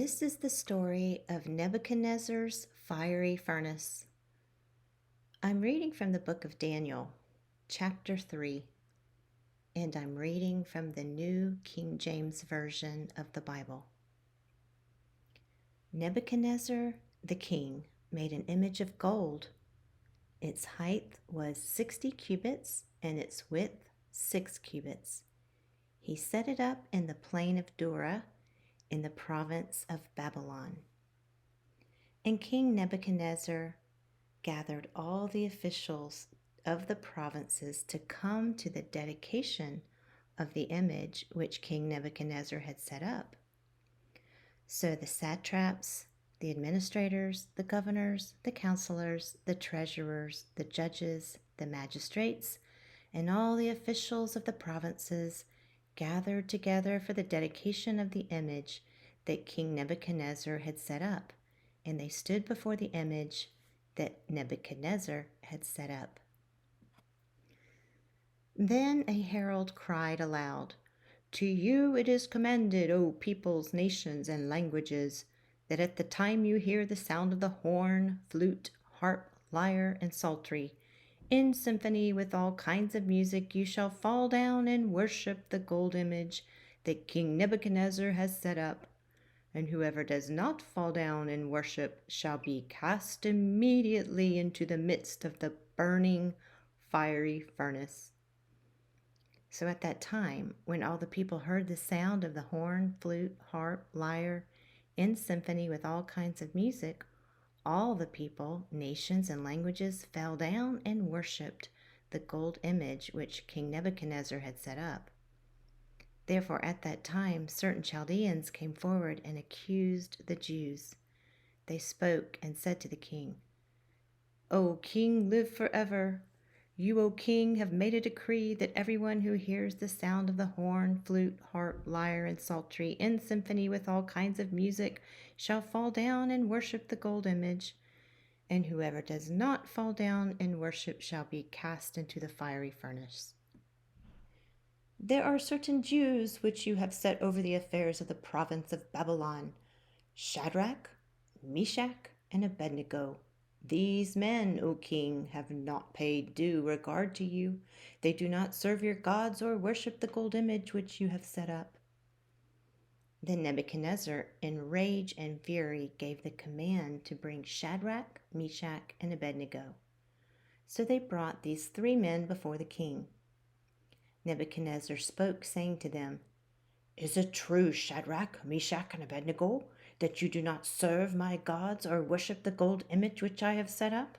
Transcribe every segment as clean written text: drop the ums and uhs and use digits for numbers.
This is the story of Nebuchadnezzar's fiery furnace. I'm reading from the book of Daniel, chapter 3, and I'm reading from the New King James Version of the Bible. Nebuchadnezzar the king made an image of gold. Its height was 60 cubits and its width 6 cubits. He set it up in the plain of Dura, in the province of Babylon. And King Nebuchadnezzar gathered all the officials of the provinces to come to the dedication of the image which King Nebuchadnezzar had set up. So the satraps, the administrators, the governors, the counselors, the treasurers, the judges, the magistrates, and all the officials of the provinces gathered together for the dedication of the image that King Nebuchadnezzar had set up, and they stood before the image that Nebuchadnezzar had set up. Then a herald cried aloud, "To you it is commanded, O peoples, nations, and languages, that at the time you hear the sound of the horn, flute, harp, lyre, and psaltery, in symphony with all kinds of music, you shall fall down and worship the gold image that King Nebuchadnezzar has set up. And whoever does not fall down and worship shall be cast immediately into the midst of the burning, fiery furnace." So at that time, when all the people heard the sound of the horn, flute, harp, lyre, in symphony with all kinds of music, all the people, nations, and languages fell down and worshipped the gold image which King Nebuchadnezzar had set up. Therefore at that time certain Chaldeans came forward and accused the Jews. They spoke and said to the king, "O king, live forever. You, O king, have made a decree that everyone who hears the sound of the horn, flute, harp, lyre, and psaltery, in symphony with all kinds of music, shall fall down and worship the gold image. And whoever does not fall down and worship shall be cast into the fiery furnace. There are certain Jews which you have set over the affairs of the province of Babylon, Shadrach, Meshach, and AbedNego. These men, O king, have not paid due regard to you. They do not serve your gods or worship the gold image which you have set up." Then Nebuchadnezzar, in rage and fury, gave the command to bring Shadrach, Meshach, and AbedNego. So they brought these 3 men before the king. Nebuchadnezzar spoke, saying to them, "Is it true, Shadrach, Meshach, and AbedNego, that you do not serve my gods or worship the gold image which I have set up?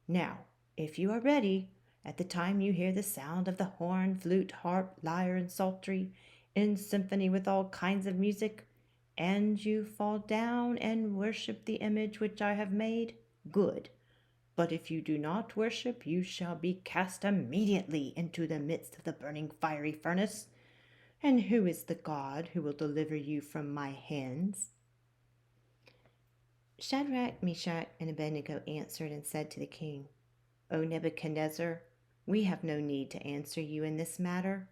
Now, if you are ready, at the time you hear the sound of the horn, flute, harp, lyre, and psaltery, in symphony with all kinds of music, and you fall down and worship the image which I have made, good. But if you do not worship, you shall be cast immediately into the midst of the burning fiery furnace. And who is the God who will deliver you from my hands?" Shadrach, Meshach, and AbedNego answered and said to the king, "O Nebuchadnezzar, we have no need to answer you in this matter.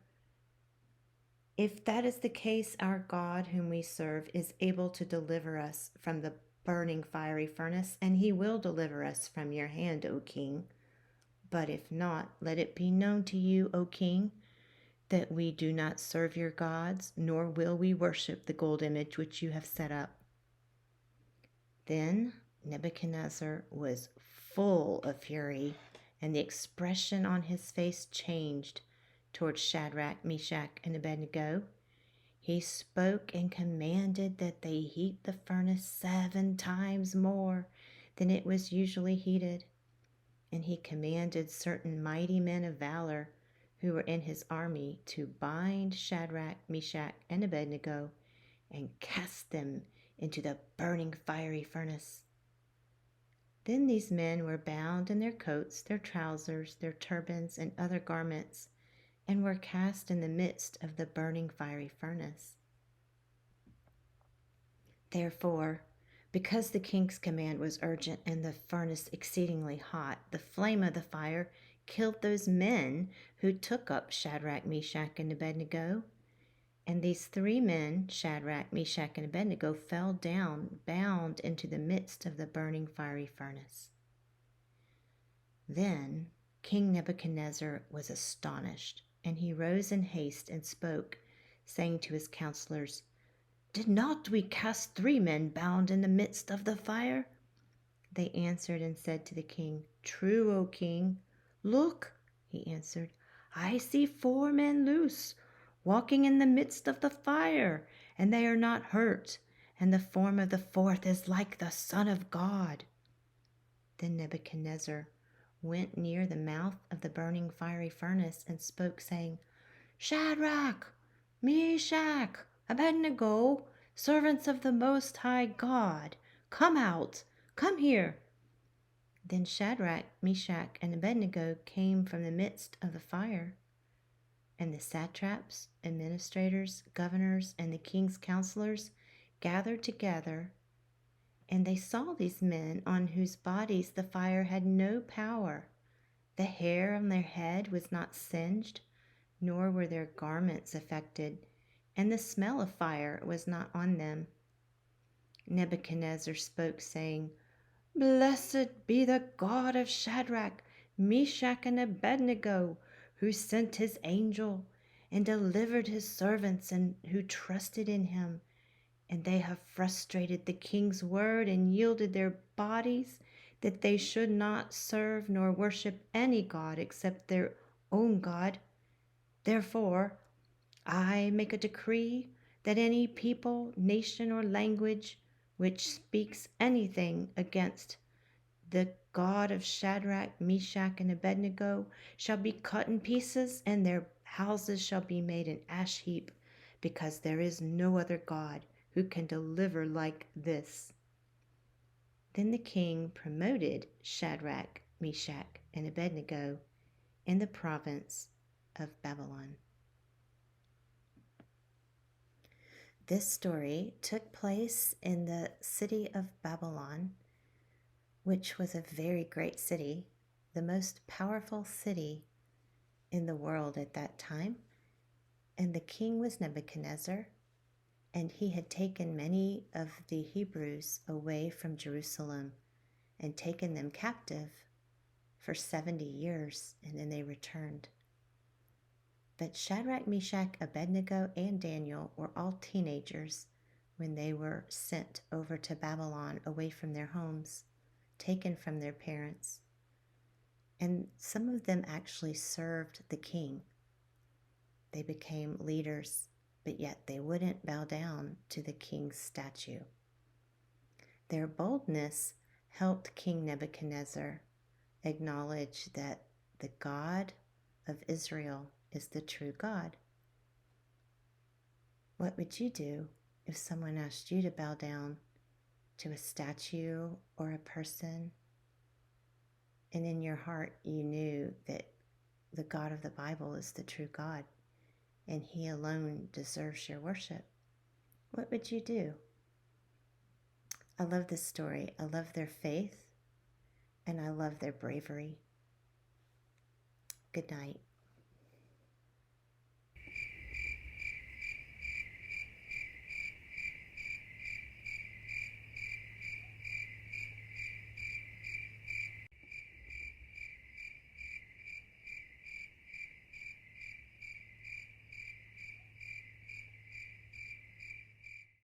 If that is the case, our God whom we serve is able to deliver us from the burning fiery furnace, and he will deliver us from your hand, O king. But if not, let it be known to you, O king, that we do not serve your gods, nor will we worship the gold image which you have set up." Then Nebuchadnezzar was full of fury, and the expression on his face changed towards Shadrach, Meshach, and AbedNego. He spoke and commanded that they heat the furnace 7 times more than it was usually heated. And he commanded certain mighty men of valor who were in his army to bind Shadrach, Meshach, and AbedNego and cast them into the burning fiery furnace. Then these men were bound in their coats, their trousers, their turbans, and other garments, and were cast in the midst of the burning fiery furnace. Therefore, because the king's command was urgent and the furnace exceedingly hot, the flame of the fire killed those men who took up Shadrach, Meshach, and AbedNego. And these three men, Shadrach, Meshach, and AbedNego, fell down, bound into the midst of the burning fiery furnace. Then King Nebuchadnezzar was astonished, and he rose in haste and spoke, saying to his counselors, "Did not we cast three men bound in the midst of the fire?" They answered and said to the king, "True, O king." "Look," he answered, "I see four men loose, walking in the midst of the fire, and they are not hurt, and the form of the fourth is like the Son of God." Then Nebuchadnezzar went near the mouth of the burning fiery furnace and spoke, saying, "Shadrach, Meshach, AbedNego, servants of the Most High God, come out, come here." Then Shadrach, Meshach, and AbedNego came from the midst of the fire. And the satraps, administrators, governors, and the king's counselors gathered together, and they saw these men on whose bodies the fire had no power. The hair on their head was not singed, nor were their garments affected, and the smell of fire was not on them. Nebuchadnezzar spoke, saying, "Blessed be the God of Shadrach, Meshach, and AbedNego, who sent his angel and delivered his servants and who trusted in him. And they have frustrated the king's word and yielded their bodies that they should not serve nor worship any god except their own God. Therefore, I make a decree that any people, nation, or language which speaks anything against the God of Shadrach, Meshach, and AbedNego shall be cut in pieces, and their houses shall be made an ash heap, because there is no other God who can deliver like this." Then the king promoted Shadrach, Meshach, and AbedNego in the province of Babylon. This story took place in the city of Babylon, which was a very great city, the most powerful city in the world at that time. And the king was Nebuchadnezzar, and he had taken many of the Hebrews away from Jerusalem and taken them captive for 70 years, and then they returned. But Shadrach, Meshach, AbedNego, and Daniel were all teenagers when they were sent over to Babylon away from their homes, taken from their parents. And some of them actually served the king. They became leaders, but yet they wouldn't bow down to the king's statue. Their boldness helped King Nebuchadnezzar acknowledge that the God of Israel is the true God. What would you do if someone asked you to bow down to a statue or a person, and in your heart you knew that the God of the Bible is the true God and he alone deserves your worship? What would you do? I love this story. I love their faith, and I love their bravery. Good night.